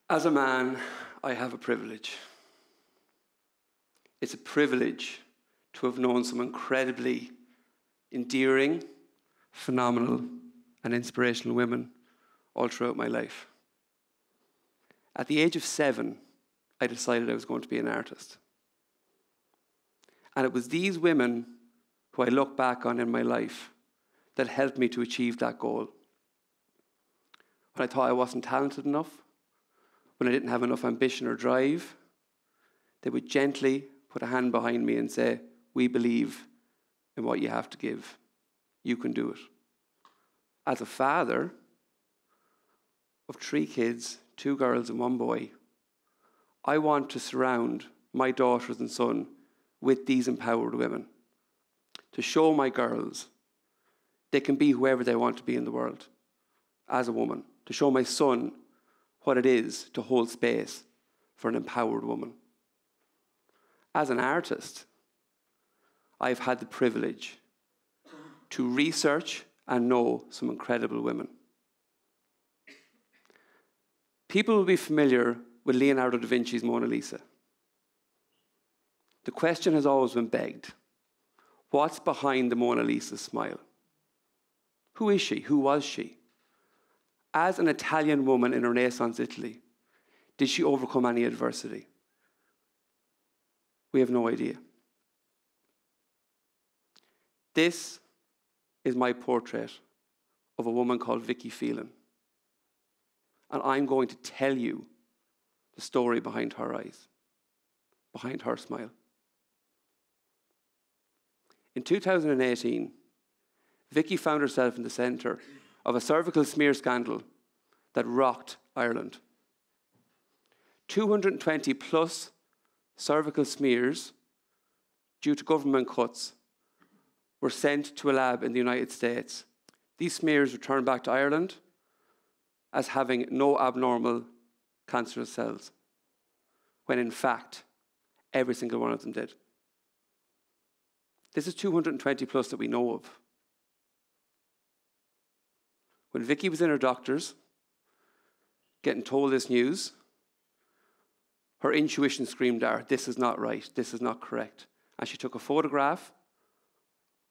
As a man, I have a privilege. It's a privilege to have known some incredibly endearing, phenomenal, and inspirational women all throughout my life. At the age of 7, I decided I was going to be an artist. And it was these women who I look back on in my life that helped me to achieve that goal. When I thought I wasn't talented enough, when I didn't have enough ambition or drive, they would gently put a hand behind me and say, "We believe in what you have to give. You can do it." As a father of 3 kids, 2 girls and 1 boy, I want to surround my daughters and son with these empowered women, to show my girls they can be whoever they want to be in the world as a woman, to show my son what it is to hold space for an empowered woman. As an artist, I've had the privilege to research and know some incredible women. People will be familiar with Leonardo da Vinci's Mona Lisa. The question has always been begged, what's behind the Mona Lisa's smile? Who is she? Who was she? As an Italian woman in Renaissance Italy, did she overcome any adversity? We have no idea. This is my portrait of a woman called Vicky Phelan. And I'm going to tell you the story behind her eyes, behind her smile. In 2018, Vicky found herself in the centre of a cervical smear scandal that rocked Ireland. 220 plus cervical smears due to government cuts were sent to a lab in the United States. These smears returned back to Ireland as having no abnormal cancerous cells, when in fact, every single one of them did. This is 220 plus that we know of. When Vicky was in her doctor's, getting told this news, her intuition screamed at her, "This is not right, this is not correct." And she took a photograph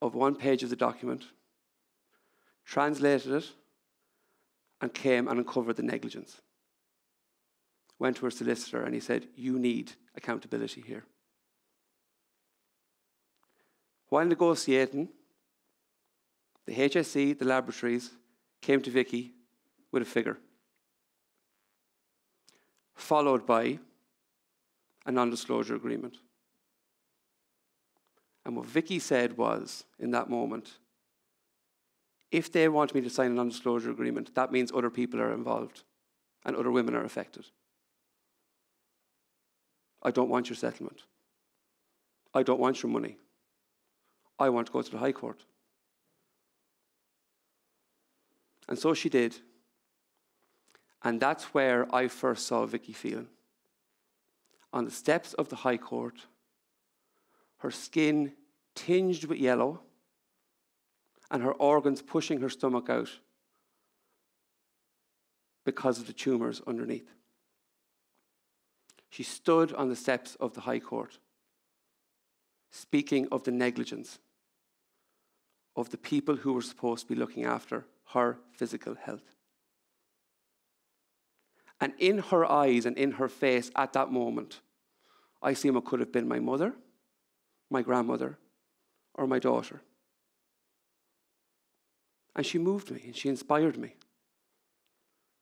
of 1 page of the document, translated it, and came and uncovered the negligence. Went to her solicitor and he said, "You need accountability here." While negotiating, the HSE, the laboratories, came to Vicky with a figure, followed by a non-disclosure agreement. And what Vicky said was, in that moment, if they want me to sign a non-disclosure agreement, that means other people are involved and other women are affected. I don't want your settlement. I don't want your money. I want to go to the High Court. And so she did. And that's where I first saw Vicky Phelan. On the steps of the High Court, her skin tinged with yellow and her organs pushing her stomach out because of the tumours underneath. She stood on the steps of the High Court, speaking of the negligence of the people who were supposed to be looking after her physical health. And in her eyes and in her face at that moment, I see what could have been my mother, my grandmother, or my daughter. And she moved me and she inspired me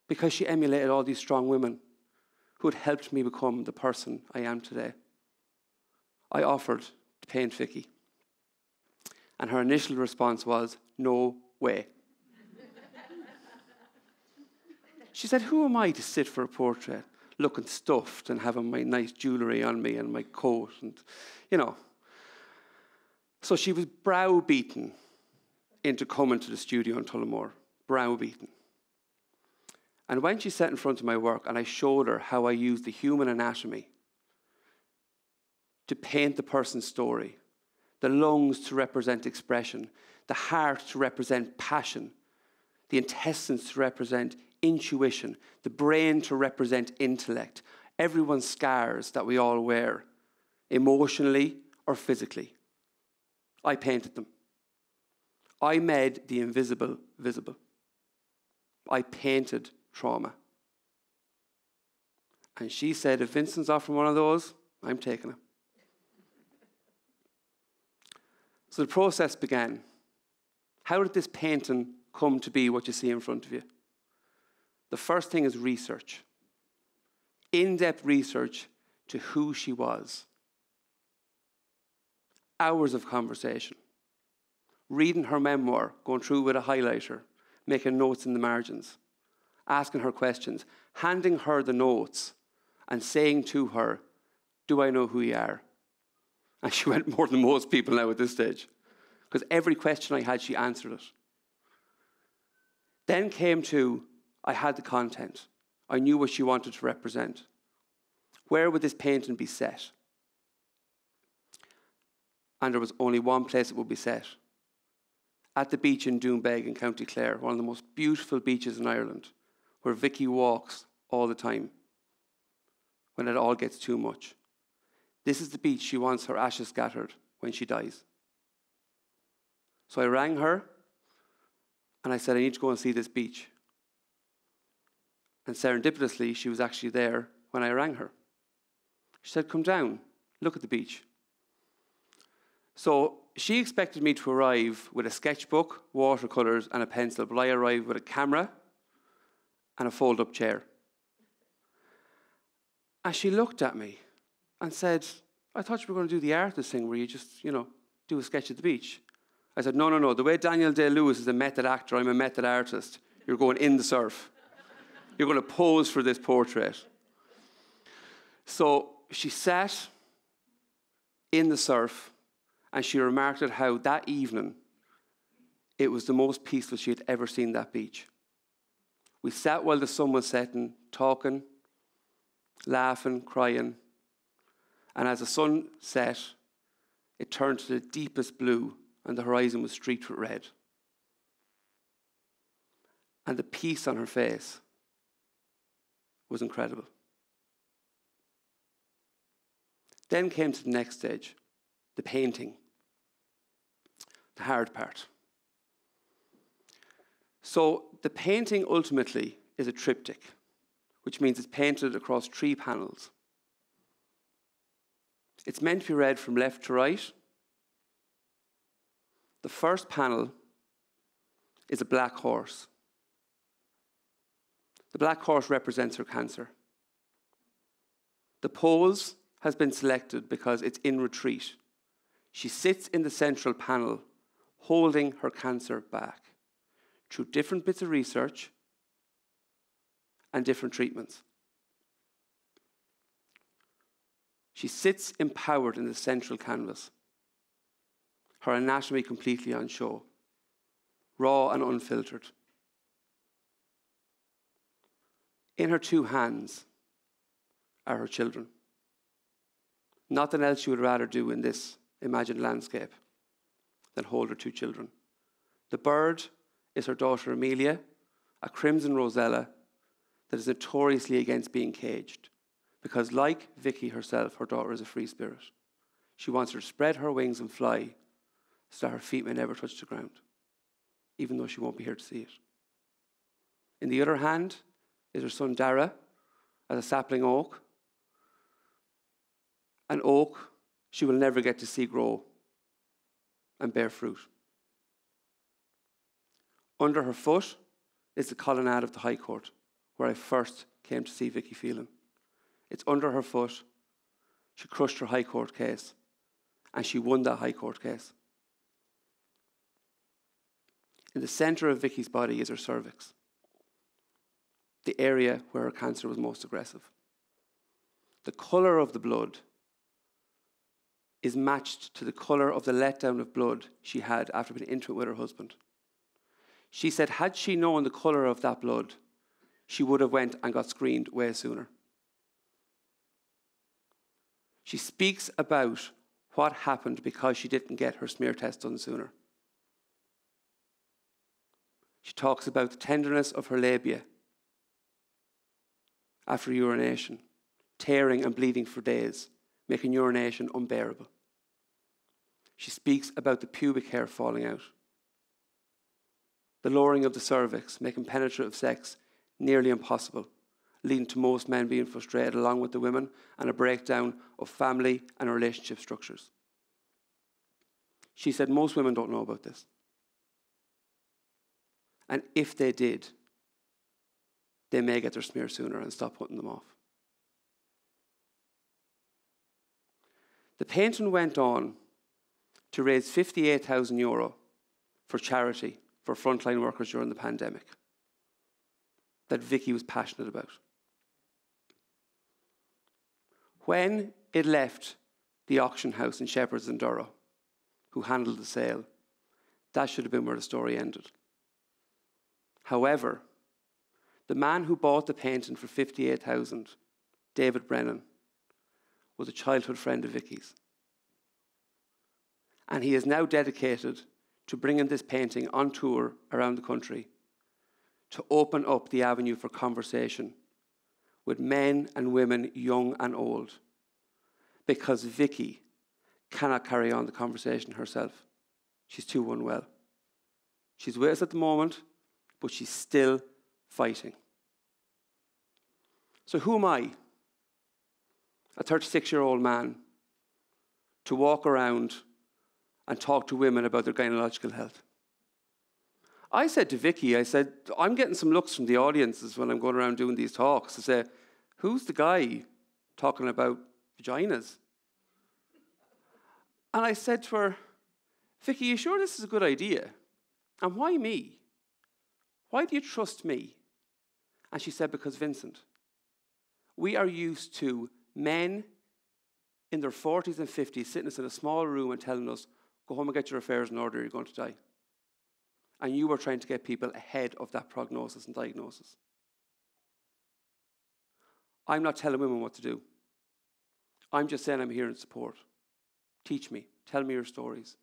because she emulated all these strong women who had helped me become the person I am today. I offered to paint Vicky. And her initial response was, "No way." She said, "Who am I to sit for a portrait looking stuffed and having my nice jewellery on me and my coat?" And, you know. So she was browbeaten into coming to the studio in Tullamore. Browbeaten. And when she sat in front of my work and I showed her how I used the human anatomy to paint the person's story, the lungs to represent expression, the heart to represent passion, the intestines to represent intuition, the brain to represent intellect, everyone's scars that we all wear, emotionally or physically. I painted them. I made the invisible visible. I painted trauma. And she said, if Vincent's offering one of those, I'm taking it. So the process began. How did this painting come to be what you see in front of you? The first thing is research. In-depth research to who she was. Hours of conversation. Reading her memoir, going through with a highlighter, making notes in the margins, asking her questions, handing her the notes and saying to her, do I know who you are? And she went more than most people now at this stage. Because every question I had, she answered it. Then came to, I had the content. I knew what she wanted to represent. Where would this painting be set? And there was only one place it would be set. At the beach in Doonbeg in County Clare, one of the most beautiful beaches in Ireland, where Vicky walks all the time when it all gets too much. This is the beach she wants her ashes scattered when she dies. So I rang her and I said, I need to go and see this beach. And serendipitously, she was actually there when I rang her. She said, come down, look at the beach. So she expected me to arrive with a sketchbook, watercolours and a pencil, but I arrived with a camera and a fold-up chair. And she looked at me and said, I thought you were going to do the artist thing where you just, do a sketch at the beach. I said, no. The way Daniel Day-Lewis is a method actor, I'm a method artist. You're going in the surf. You're going to pose for this portrait. So she sat in the surf and she remarked at how that evening it was the most peaceful she had ever seen that beach. We sat while the sun was setting, talking, laughing, crying. And as the sun set, it turned to the deepest blue and the horizon was streaked with red. And the peace on her face was incredible. Then came to the next stage, the painting, the hard part. So the painting ultimately is a triptych, which means it's painted across 3 panels. It's meant to be read from left to right. The first panel is a black horse. The black horse represents her cancer. The pose has been selected because it's in retreat. She sits in the central panel, holding her cancer back through different bits of research and different treatments. She sits empowered in the central canvas, her anatomy completely on show, raw and unfiltered. In her 2 hands are her children. Nothing else she would rather do in this imagined landscape than hold her 2 children. The bird is her daughter Amelia, a crimson rosella that is notoriously against being caged, because like Vicky herself, her daughter is a free spirit. She wants her to spread her wings and fly so that her feet may never touch the ground, even though she won't be here to see it. In the other hand is her son Dara as a sapling oak, an oak she will never get to see grow and bear fruit. Under her foot is the colonnade of the High Court, where I first came to see Vicky Phelan. It's under her foot. She crushed her High Court case, and she won that High Court case. In the centre of Vicky's body is her cervix, the area where her cancer was most aggressive. The colour of the blood is matched to the colour of the letdown of blood she had after being intimate with her husband. She said, had she known the colour of that blood, she would have went and got screened way sooner. She speaks about what happened because she didn't get her smear test done sooner. She talks about the tenderness of her labia after urination, tearing and bleeding for days, making urination unbearable. She speaks about the pubic hair falling out, the lowering of the cervix, making penetrative sex nearly impossible, leading to most men being frustrated along with the women, and a breakdown of family and relationship structures. She said most women don't know about this. And if they did, they may get their smear sooner and stop putting them off. The painting went on to raise €58,000 for charity for frontline workers during the pandemic that Vicky was passionate about. When it left the auction house in Shepherds and Durrow, who handled the sale, that should have been where the story ended. However, the man who bought the painting for $58,000, David Brennan, was a childhood friend of Vicky's. And he is now dedicated to bringing this painting on tour around the country to open up the avenue for conversation with men and women, young and old, because Vicky cannot carry on the conversation herself. She's too unwell. She's with us at the moment, but she's still fighting. So who am I, a 36-year-old man, to walk around and talk to women about their gynecological health? I said to Vicky, I said, I'm getting some looks from the audiences when I'm going around doing these talks to say, who's the guy talking about vaginas? And I said to her, Vicky, you sure this is a good idea? And why me? Why do you trust me? And she said, because Vincent, we are used to men in their 40s and 50s sitting us in a small room and telling us, go home and get your affairs in order, you're going to die. And you were trying to get people ahead of that prognosis and diagnosis. I'm not telling women what to do. I'm just saying I'm here in support. Teach me. Tell me your stories.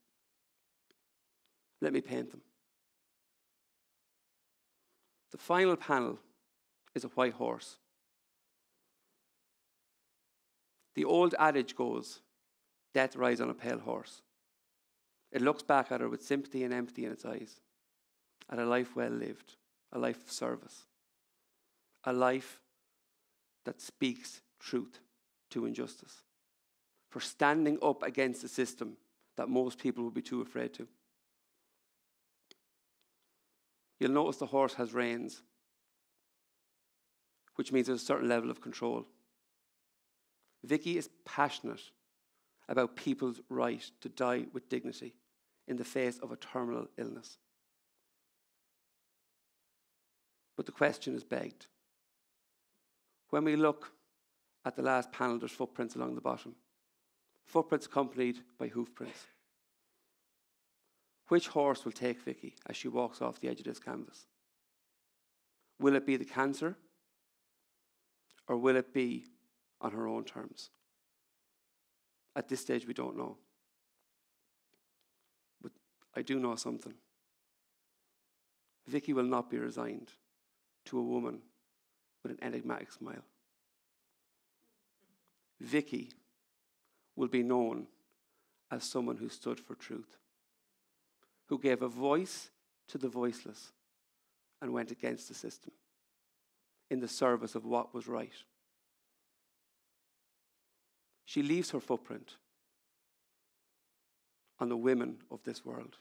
Let me paint them. The final panel is a white horse. The old adage goes, death rides on a pale horse. It looks back at her with sympathy and empathy in its eyes, at a life well lived, a life of service, a life that speaks truth to injustice, for standing up against a system that most people would be too afraid to. You'll notice the horse has reins, which means there's a certain level of control. Vicky is passionate about people's right to die with dignity in the face of a terminal illness. But the question is begged. When we look at the last panel, there's footprints along the bottom. Footprints accompanied by hoof prints. Which horse will take Vicky as she walks off the edge of this canvas? Will it be the cancer? Or will it be on her own terms? At this stage, we don't know. But I do know something. Vicky will not be resigned to a woman with an enigmatic smile. Vicky will be known as someone who stood for truth, who gave a voice to the voiceless and went against the system in the service of what was right. She leaves her footprint on the women of this world,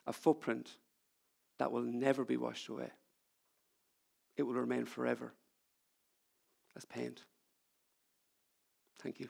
a footprint that will never be washed away. It will remain forever as paint. Thank you.